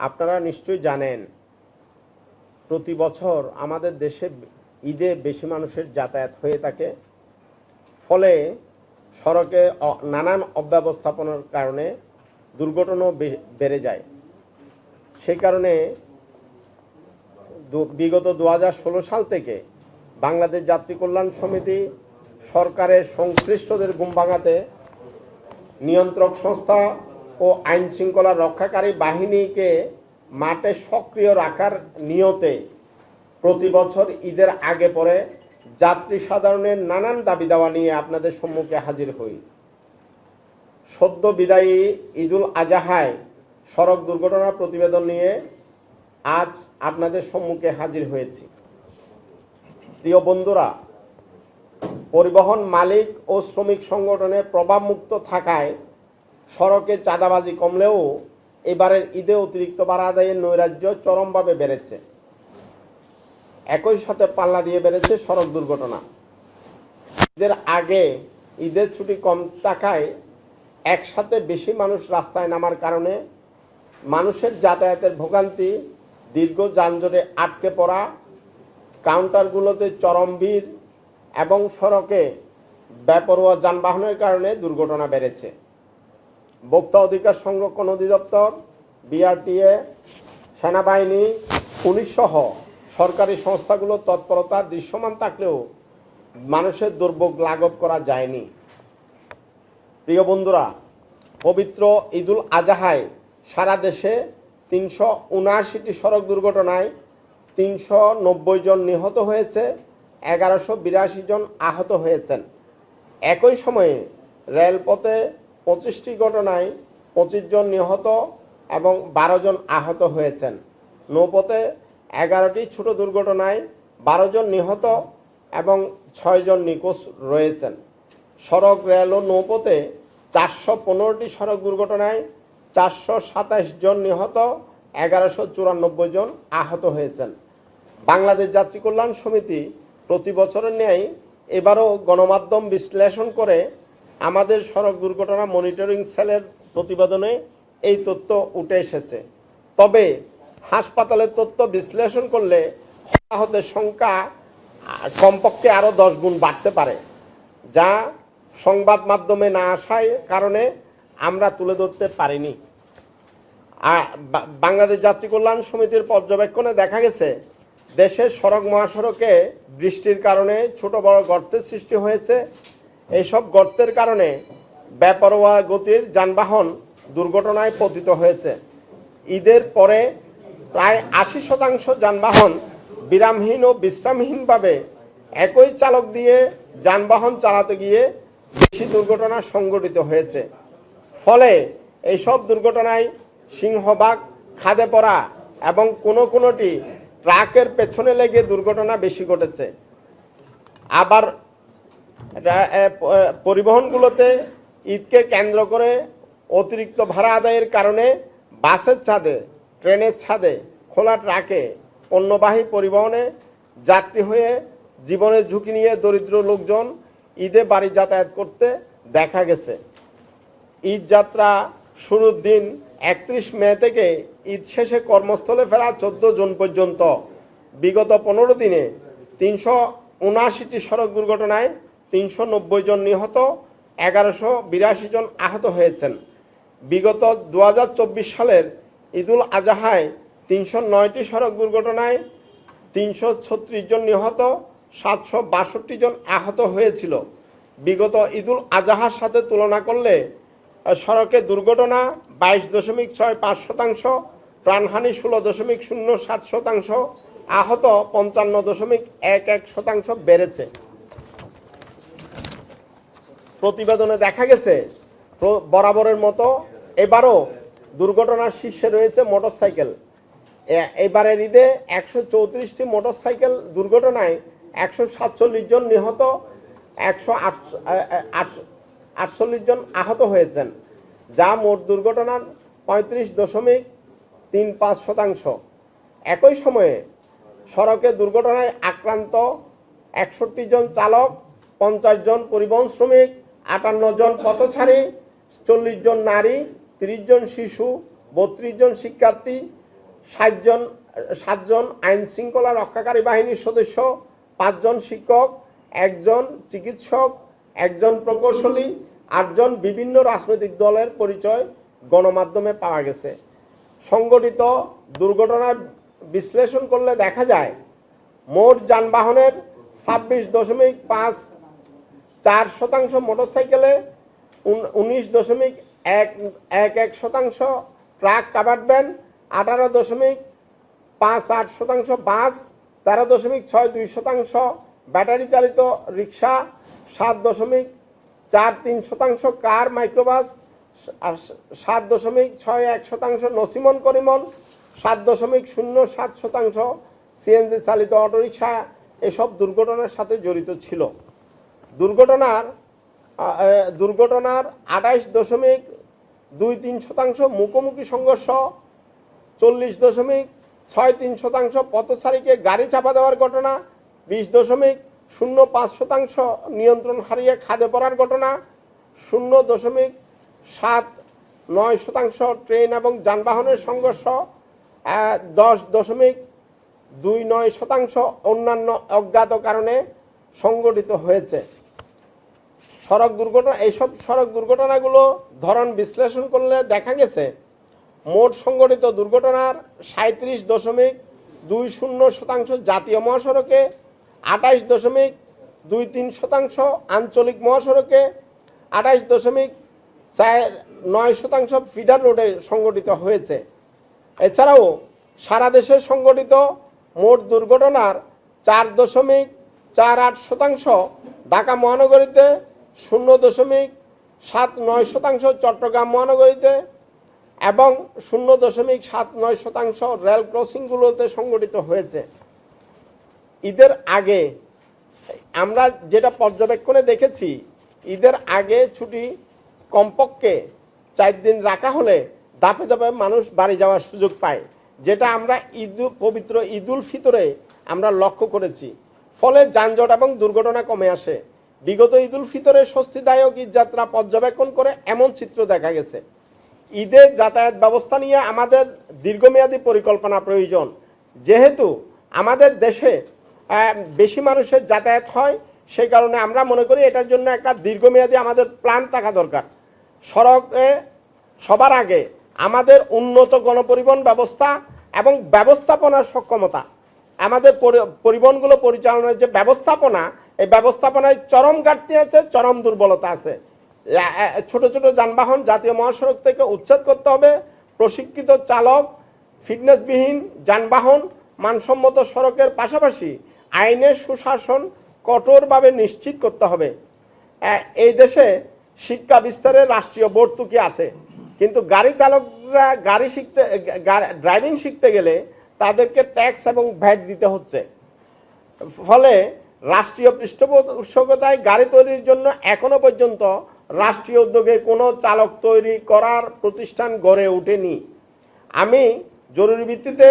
আপনারা নিশ্চয়ই জানেন প্রতি বছর আমাদের দেশে ঈদে বেশি মানুষের যাতায়াত হয়ে থাকে, ফলে সড়কে নানান অব্যবস্থাপনার কারণে দুর্ঘটনাও বেড়ে যায়। সেই কারণে বিগত 2016 সাল থেকে বাংলাদেশ যাত্রী কল্যাণ সমিতি সরকারের সংশ্লিষ্টদের ঘুম ভাঙাতে নিয়ন্ত্রক সংস্থা ও আইন শৃঙ্খলা রক্ষাকারী বাহিনীকে মাঠে সক্রিয় রাখার নিয়তে প্রতি বছর ঈদের আগে পরে যাত্রী সাধারণের নানান দাবি দাওয়া নিয়ে আপনাদের সম্মুখে হাজির হই। সদ্য বিদায়ী ঈদুল আজহায় সড়ক দুর্ঘটনা প্রতিবেদন নিয়ে আজ আপনাদের সম্মুখে হাজির হয়েছি। প্রিয় বন্ধুরা, পরিবহন মালিক ও শ্রমিক সংগঠনের প্রভাবমুক্ত থাকায় সড়কে চাঁদাবাজি কমলেও এবারের ঈদে অতিরিক্ত ভাড়া আদায়ের নৈরাজ্য চরমভাবে বেড়েছে। একই সাথে পাল্লা দিয়ে বেড়েছে সড়ক দুর্ঘটনা। ঈদের আগে ঈদের ছুটি কম থাকায় একসাথে বেশি মানুষ রাস্তায় নামার কারণে মানুষের যাতায়াতের ভোগান্তি, দীর্ঘ যানজটে আটকে পড়া, কাউন্টারগুলোতে চরম ভিড় এবং সড়কে বেপরোয়া যানবাহনের কারণে দুর্ঘটনা বেড়েছে। ভোক্তা অধিকার সংরক্ষণ অধিদপ্তর, বিআরটিএ, সেনাবাহিনী, পুলিশ সহ সরকারি সংস্থাগুলোর তৎপরতা দৃশ্যমান থাকলেও মানুষের দুর্ভোগ লাঘব করা যায়নি। প্রিয় বন্ধুরা, পবিত্র ঈদুল আজহায় সারা দেশে 379টি সড়ক দুর্ঘটনায় 390 জন নিহত হয়েছে, 1182 জন আহত হয়েছেন। একই সময়ে রেলপথে 25টি ঘটনায় 25 জন নিহত এবং 12 জন আহত হয়েছেন। নৌপথে 11টি ছোট দুর্ঘটনায় 12 জন নিহত এবং 6 জন নিখোঁজ রয়েছেন। সড়ক, রেল ও নৌপথে 415টি সড়ক দুর্ঘটনায় 427 জন নিহত, 1194 জন আহত হয়েছেন। বাংলাদেশ যাত্রী কল্যাণ সমিতি প্রতি বছরের ন্যায় এবারও গণমাধ্যম বিশ্লেষণ করে আমাদের সড়ক দুর্ঘটনা মনিটরিং সেলের প্রতিবেদনে এই তথ্য উঠে এসেছে। তবে হাসপাতালের তথ্য বিশ্লেষণ করলে হতাহতের সংখ্যা কমপক্ষে আরও 10 গুণ বাড়তে পারে, যা সংবাদ মাধ্যমে না আসার কারণে আমরা তুলে ধরতে পারিনি। বাংলাদেশ যাত্রী কল্যাণ সমিতির পর্যবেক্ষণে দেখা গেছে দেশের সড়ক মহাসড়কে বৃষ্টির কারণে ছোট বড় গর্তের সৃষ্টি হয়েছে। এইসব গর্তের কারণে বেপরোয়া গতির যানবাহন দুর্ঘটনায় পতিত হয়েছে। ঈদের পরে প্রায় 80% যানবাহন বিরামহীন ও বিশ্রামহীনভাবে একই চালক দিয়ে যানবাহন চালাতে গিয়ে বেশি দুর্ঘটনা সংঘটিত হয়েছে। ফলে এইসব দুর্ঘটনায় সিংহভাগ খাদে পড়া এবং কোনোটি ট্রাকের পেছনে লেগে দুর্ঘটনা বেশি ঘটেছে। আবার পরিবহনগুলোতে ঈদকে কেন্দ্র করে অতিরিক্ত ভাড়া আদায়ের কারণে বাসের ছাদে, ট্রেনের ছাদে, খোলা ট্রাকে পণ্যবাহী পরিবহনে যাত্রী হয়ে জীবনের ঝুঁকি নিয়ে দরিদ্র লোকজন ঈদে বাড়ি যাতায়াত করতে দেখা গেছে। ঈদ যাত্রা শুরুর দিন 31 মে থেকে ঈদ শেষে কর্মস্থলে ফেরা 14 জন পর্যন্ত বিগত 15 দিনে 379টি সড়ক দুর্ঘটনায় 390 জন নিহত, 1182 জন আহত হয়েছেন। বিগত 2024 সালের ঈদুল আজহায় 309টি সড়ক দুর্ঘটনায় 336 জন নিহত, 762 জন আহত হয়েছিল। বিগত ঈদুল আজহার সাথে তুলনা করলে সড়কে দুর্ঘটনা 22.65%, প্রাণহানি 16.07%, আহত 55.11% বেড়েছে। প্রতিবেদনে দেখা গেছে বরাবরের মতো এবারও দুর্ঘটনার শীর্ষে রয়েছে মোটরসাইকেল। এবারের ঈদে 134টি মোটরসাইকেল দুর্ঘটনায় 147 জন নিহত, 148 জন আহত হয়েছেন, যা মোট দুর্ঘটনার 35.35%। একই সময়ে সড়কে দুর্ঘটনায় আক্রান্ত 61 জন চালক, 50 জন পরিবহন শ্রমিক, 58 জন পথচারী, 40 জন নারী, 30 জন শিশু, 32 জন শিক্ষার্থী, সাতজন আইন শৃঙ্খলা রক্ষাকারী বাহিনীর সদস্য, 5 জন শিক্ষক, 1 জন চিকিৎসক, 1 জন প্রকৌশলী, 8 জন বিভিন্ন রাজনৈতিক দলের পরিচয় গণমাধ্যমে পাওয়া গেছে। সংগঠিত দুর্ঘটনার বিশ্লেষণ করলে দেখা যায় মোট যানবাহনের 26.54%, মোটরসাইকেলে 19.11%, ট্রাক কাভার্ড ভ্যান 18.58%, বাস 13.62%, ব্যাটারি চালিত রিক্সা 7.43%, কার মাইক্রোবাস 7.61%, নসিমন করিমন 7.07%, সিএনজি চালিত অটোরিক্সা এসব দুর্ঘটনার সাথে জড়িত ছিল। দুর্ঘটনার 28.23%, মুখোমুখি সংঘর্ষ 40.63%, পথচারীকে গাড়ি চাপা দেওয়ার ঘটনা 20.05%, নিয়ন্ত্রণ হারিয়ে খাদে পড়ার ঘটনা 0.79%, ট্রেন এবং যানবাহনের সংঘর্ষ 10.29%, অন্যান্য অজ্ঞাত কারণে সংঘটিত হয়েছে। এইসব সড়ক দুর্ঘটনাগুলো ধরন বিশ্লেষণ করলে দেখা গেছে মোট সংঘটিত দুর্ঘটনার 37.20% জাতীয় মহাসড়কে, 28.23% আঞ্চলিক মহাসড়কে, 28.49% ফিডার রোডে সংঘটিত হয়েছে। এছাড়াও সারা দেশে সংঘটিত মোট দুর্ঘটনার 4.48%, ঢাকা মহানগরীতে 0.79%, চট্টগ্রাম মহানগরীতে এবং 0.79% রেল ক্রসিংগুলোতে সংঘটিত হয়েছে। ঈদের আগে আমরা যেটা পর্যবেক্ষণে দেখেছি, ঈদের আগে ছুটি কমপক্ষে 4 দিন রাখা হলে ধাপে ধাপে মানুষ বাড়ি যাওয়ার সুযোগ পায়, যেটা আমরা পবিত্র ঈদুল ফিতরে আমরা লক্ষ্য করেছি। ফলে যানজট এবং দুর্ঘটনা কমে আসে। বিগত ঈদুল ফিতরে স্বস্তিদায়ক ঈদযাত্রা পর্যবেক্ষণ করে এমন চিত্র দেখা গেছে। ঈদের যাতায়াত ব্যবস্থা নিয়ে আমাদের দীর্ঘমেয়াদী পরিকল্পনা প্রয়োজন। যেহেতু আমাদের দেশে বেশি মানুষের যাতায়াত হয়, সেই কারণে আমরা মনে করি এটার জন্য একটা দীর্ঘমেয়াদী আমাদের প্ল্যান থাকা দরকার। সড়কে সবার আগে আমাদের উন্নত গণপরিবহন ব্যবস্থা এবং ব্যবস্থাপনার সক্ষমতা, আমাদের পরিবহনগুলো পরিচালনার যে ব্যবস্থাপনা, এই ব্যবস্থাপনায় চরম ঘাটতি আছে, চরম দুর্বলতা আছে। ছোট ছোট যানবাহন জাতীয় মহাসড়ক থেকে উচ্ছেদ করতে হবে। প্রশিক্ষিত চালক, ফিটনেসবিহীন যানবাহন, মানসম্মত সড়কের পাশাপাশি আইনের সুশাসন কঠোরভাবে নিশ্চিত করতে হবে। এই দেশে শিক্ষা বিস্তারে রাষ্ট্রীয় ভর্তুকি আছে, কিন্তু গাড়ি চালকরা ড্রাইভিং শিখতে গেলে তাদেরকে ট্যাক্স এবং ভ্যাট দিতে হচ্ছে। ফলে রাষ্ট্রীয় পৃষ্ঠপোষকতায় গাড়ি তৈরির জন্য এখনো পর্যন্ত রাষ্ট্রীয় উদ্যোগে কোনো চালক তৈরি করার প্রতিষ্ঠান গড়ে ওঠেনি। আমি জরুরি ভিত্তিতে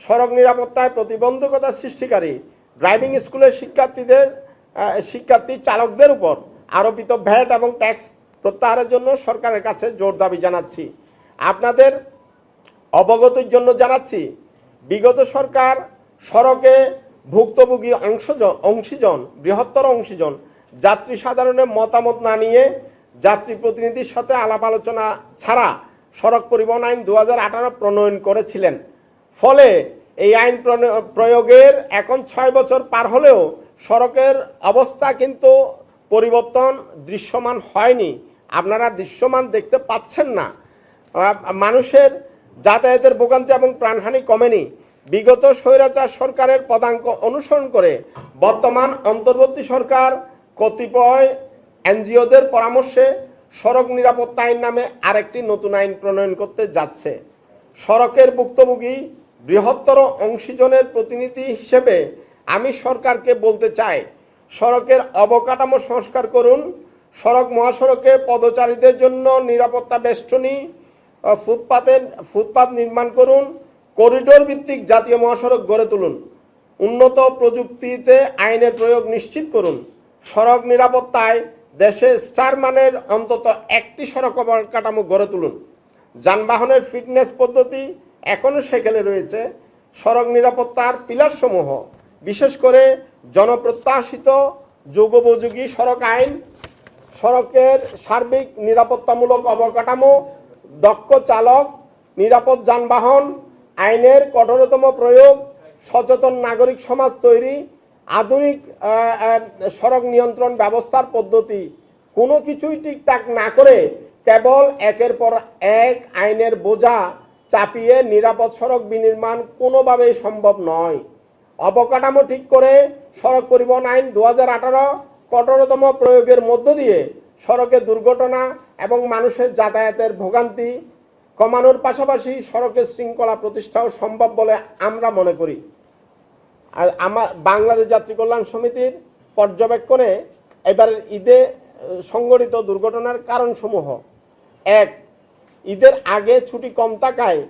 সড়ক নিরাপত্তায় প্রতিবন্ধকতা সৃষ্টিকারী ড্রাইভিং স্কুলের শিক্ষার্থী চালকদের উপর আরোপিত ভ্যাট এবং ট্যাক্স প্রত্যাহারের জন্য সরকারের কাছে জোর দাবি জানাচ্ছি। আপনাদের অবগতির জন্য জানাচ্ছি, বিগত সরকার সড়কে ভুক্তভোগী অংশীজন, বৃহত্তর অংশীজন যাত্রী সাধারণের মতামত না নিয়ে যাত্রী প্রতিনিধির সাথে আলাপ আলোচনা ছাড়া সড়ক পরিবহন আইন 2018 প্রণয়ন করেছিলেন। ফলে এই আইন প্রয়োগের এখন 6 বছর পার হলেও সড়কের অবস্থা কিন্তু পরিবর্তন দৃশ্যমান হয়নি। আপনারা দৃশ্যমান দেখতে পাচ্ছেন না। মানুষের যাতায়াতের ভোগান্তি এবং প্রাণহানি কমেনি। বিগত স্বৈরাচার সরকারের পদাঙ্ক অনুসরণ করে বর্তমান অন্তর্বর্তী সরকার কতিপয় এনজিওদের পরামর্শে সড়ক নিরাপত্তা আইন নামে আরেকটি নতুন আইন প্রণয়ন করতে যাচ্ছে। সড়কের ভুক্তভোগী বৃহত্তর অংশীজনের প্রতিনিধি হিসেবে আমি সরকারকে বলতে চাই, সড়কের অবকাঠামো সংস্কার করুন, সড়ক মহাসড়কে পদচারীদের জন্য নিরাপত্তা বেষ্টনী, ফুটপাত নির্মাণ করুন, করিডোর ভিত্তিক জাতীয় মহাসড়ক গড়ে তুলুন, উন্নত প্রযুক্তিতে আইনের প্রয়োগ নিশ্চিত করুন। সড়ক নিরাপত্তায় দেশে স্টার মানের অন্তত একটি সড়ক অবকাঠামো গড়ে তুলুন। যানবাহনের ফিটনেস পদ্ধতি এখনও সেখানে রয়েছে। সড়ক নিরাপত্তার পিলারসমূহ, বিশেষ করে জনপ্রত্যাশিত যুগোপযোগী সড়ক আইন, সড়কের সার্বিক নিরাপত্তামূলক অবকাঠামো, দক্ষ চালক, নিরাপদ যানবাহন, আইনের কঠোরতম প্রয়োগ, সচেতন নাগরিক সমাজ তৈরি, আধুনিক সড়ক নিয়ন্ত্রণ ব্যবস্থার পদ্ধতি, কোনো কিছুই ঠিকঠাক না করে কেবল একের পর এক আইনের বোঝা চাপিয়ে নিরাপদ সড়ক বিনির্মাণ কোনোভাবেই সম্ভব নয়। অবকাঠামো ঠিক করে সড়ক পরিবহন আইন 2018 কঠোরতম প্রয়োগের মধ্য দিয়ে সড়কে দুর্ঘটনা এবং মানুষের যাতায়াতের ভোগান্তি কমানোর পাশাপাশি সড়কের শৃঙ্খলা প্রতিষ্ঠাও সম্ভব বলে আমরা মনে করি। আর বাংলাদেশ যাত্রী কল্যাণ সমিতির পর্যবেক্ষণে এবারের ঈদে সংঘটিত দুর্ঘটনার কারণসমূহ: 1. ঈদের আগে ছুটি কম থাকায়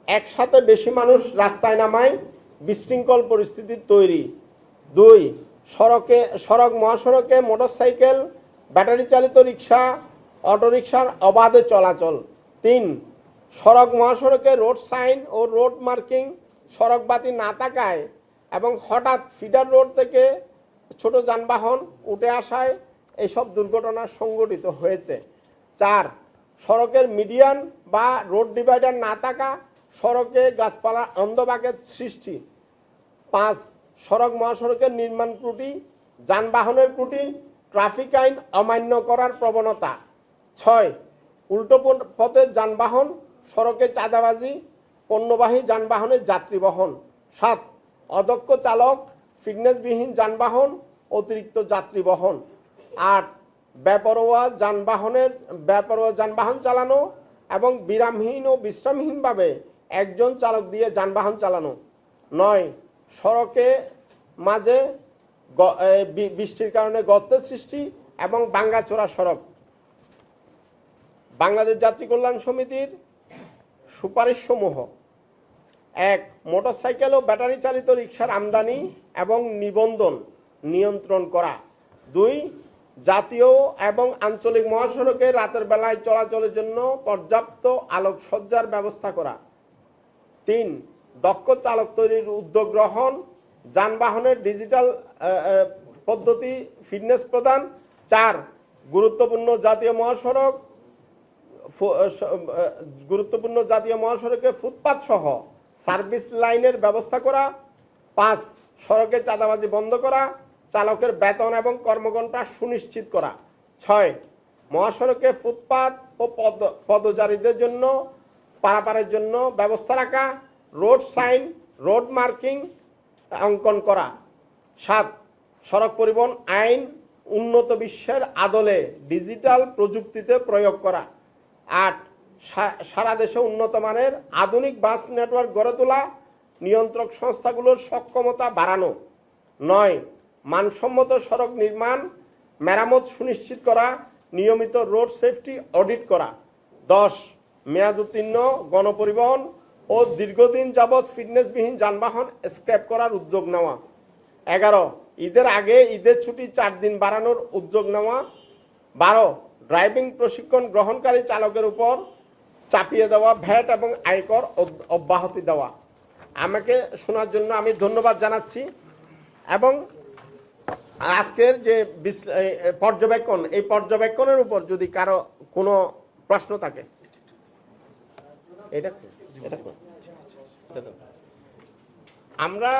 একসাথে বেশি মানুষ রাস্তায় নামায় বিশৃঙ্খল পরিস্থিতির তৈরি। 2. সড়ক মহাসড়কে মোটরসাইকেল, ব্যাটারি চালিত রিক্সা, অটোরিকশার অবাধে চলাচল। 3. সড়ক মহাসড়কে রোড সাইন ও রোড মার্কিং সড়ক বাতি না থাকায় এবং হঠাৎ ফিডার রোড থেকে ছোট যানবাহন উঠে আসায় এইসব দুর্ঘটনা সংঘটিত হয়েছে। 4. সড়কের মিডিয়ান বা রোড ডিভাইডার না থাকা, সড়কে গাছপালার অন্ধভাগের সৃষ্টি। 5. সড়ক মহাসড়কের নির্মাণ ত্রুটি, যানবাহনের ত্রুটি, ট্রাফিক আইন অমান্য করার প্রবণতা। 6. উল্টো পথের যানবাহন, সড়কে চাঁদাবাজি, পণ্যবাহী যানবাহনের যাত্রী বহন। 7. অদক্ষ চালক, ফিটনেসবিহীন যানবাহন, অতিরিক্ত যাত্রী বহন। 8. বেপরোয়া যানবাহন চালানো এবং বিরামহীন ও বিশ্রামহীনভাবে একজন চালক দিয়ে যানবাহন চালানো। 9. সড়কে মাঝে বৃষ্টির কারণে গর্তের সৃষ্টি এবং ভাঙাচোরা সড়ক। বাংলাদেশ যাত্রী কল্যাণ সমিতির সুপারিশসমূহ: 1. মোটরসাইকেল ও ব্যাটারি চালিত রিকশার আমদানি এবং নিবন্ধন নিয়ন্ত্রণ করা। 2. জাতীয় এবং আঞ্চলিক মহাসড়কে রাতের বেলায় চলাচলের জন্য পর্যাপ্ত আলোকসজ্জার ব্যবস্থা করা। 3. দক্ষ চালক তৈরির উদ্যোগ গ্রহণ, যানবাহনের ডিজিটাল পদ্ধতি ফিটনেস প্রদান। 4. গুরুত্বপূর্ণ জাতীয় মহাসড়কে ফুটপাত সহ সার্ভিস লাইনের ব্যবস্থা করা। 5. সড়কে চাঁদাবাজি বন্ধ করা, চালকের বেতন এবং কর্মঘণ্টা সুনিশ্চিত করা। 6. মহাসড়কে ফুটপাত ও পদচারীদের জন্য পারাপারের জন্য ব্যবস্থা রাখা, রোড সাইন, রোড মার্কিং অঙ্কন করা। 7. সড়ক পরিবহন আইন উন্নত বিশ্বের আদলে ডিজিটাল প্রযুক্তিতে প্রয়োগ করা। 8. সারা দেশে উন্নত মানের আধুনিক বাস নেটওয়ার্ক গড়ে তোলা, নিয়ন্ত্রক সংস্থাগুলোর সক্ষমতা বাড়ানো। 9. মানসম্মত সড়ক নির্মাণ, মেরামত সুনিশ্চিত করা, নিয়মিত রোড সেফটি অডিট করা। 10. মেয়াদোত্তীর্ণ গণপরিবহন ও দীর্ঘদিন যাবৎ ফিটনেসবিহীন যানবাহন স্ক্র্যাপ করার উদ্যোগ নেওয়া। 11. ঈদের আগে ঈদের ছুটি 4 দিন বাড়ানোর উদ্যোগ নেওয়া। 12. ড্রাইভিং প্রশিক্ষণ গ্রহণকারী চালকের উপর চাপিয়ে দেওয়া ভ্যাট এবং আয়কর অব্যাহতি দেওয়া। আমাকে শোনার জন্য আমি ধন্যবাদ জানাচ্ছি এবং আজকের যে পর্যবেক্ষণ, এই পর্যবেক্ষণের উপর যদি কারো কোনো প্রশ্ন থাকে। আমরা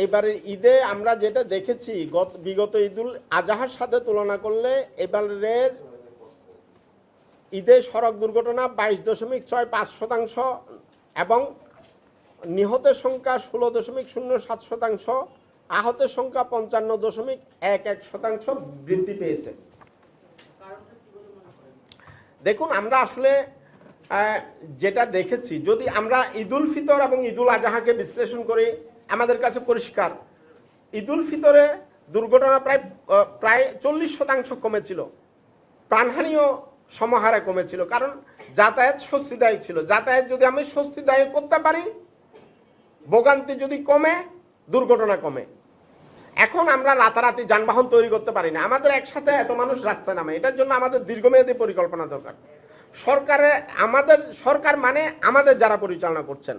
এবারের ঈদে আমরা যেটা দেখেছি বিগত ঈদুল আজহার সাথে তুলনা করলে এবারের ঈদে সড়ক দুর্ঘটনা 22.65% এবং নিহতের সংখ্যা 16.07%, আহতের সংখ্যা 55.11% বৃদ্ধি পেয়েছে। দেখুন, আমরা আসলে যেটা দেখেছি, যদি আমরা ঈদুল ফিতর এবং ঈদুল আজহাকে বিশ্লেষণ করি, আমাদের কাছে পরিষ্কার ঈদুল ফিতরে দুর্ঘটনা প্রায় 40% কমেছিল, প্রাণহানিও সমাহারে কমেছিল, কারণ যাতায়াত স্বস্তিদায়ক ছিল। যাতায়াত যদি আমি স্বস্তিদায়ক করতে পারি, ভোগান্তি যদি কমে, দুর্ঘটনা কমে। এখন আমরা রাতারাতি যানবাহন তৈরি করতে পারি না, আমাদের একসাথে এত মানুষ রাস্তায় নামে, এটার জন্য আমাদের দীর্ঘমেয়াদী পরিকল্পনা দরকার। আমাদের সরকার মানে আমাদের যারা পরিচালনা করছেন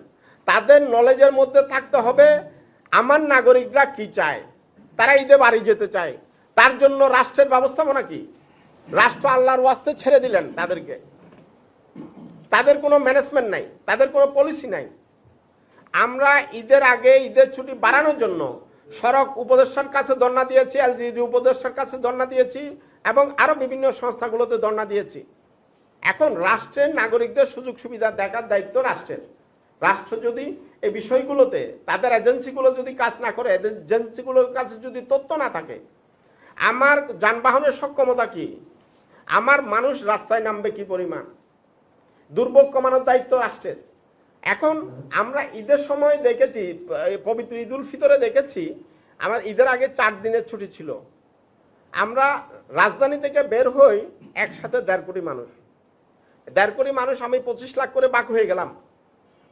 তাদের নলেজের মধ্যে থাকতে হবে আমার নাগরিকরা কি চায়। তারা ঈদে বাড়ি যেতে চায়, তার জন্য রাষ্ট্রের ব্যবস্থাপনা কি? রাষ্ট্র আল্লাহর ওয়াস্তে ছেড়ে দিলেন তাদেরকে, তাদের কোনো ম্যানেজমেন্ট নাই, তাদের কোনো পলিসি নাই। আমরা ঈদের আগে ঈদের ছুটি বাড়ানোর জন্য সড়ক উপদেষ্টার কাছে ধর্ণা দিয়েছি, এলজিইডি উপদেষ্টার কাছে ধর্ণা দিয়েছি এবং আরো বিভিন্ন সংস্থাগুলোতে ধর্ণা দিয়েছি। এখন রাষ্ট্রের নাগরিকদের সুযোগ সুবিধা দেখার দায়িত্ব রাষ্ট্রের। রাষ্ট্র যদি এই বিষয়গুলোতে তাদের এজেন্সিগুলো যদি কাজ না করে, এজেন্সিগুলোর কাছে যদি তথ্য না থাকে, আমার যানবাহনের সক্ষমতা কি, আমার মানুষ রাস্তায় নামবে কি পরিমাণ, দুর্ভোগ কমানোর দায়িত্ব রাষ্ট্রের। এখন আমরা ঈদের সময় দেখেছি, পবিত্র ঈদ উল ফিতরে দেখেছি, আমার ঈদের আগে 4 দিনের ছুটি ছিল। আমরা রাজধানী থেকে বের হই একসাথে 1.5 কোটি মানুষ। 1.5 কোটি মানুষ, আমি 25 লাখ করে বাক হয়ে গেলাম।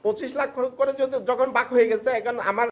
25 লাখ করে যখন বাক হয়ে গেছে, এখন আমার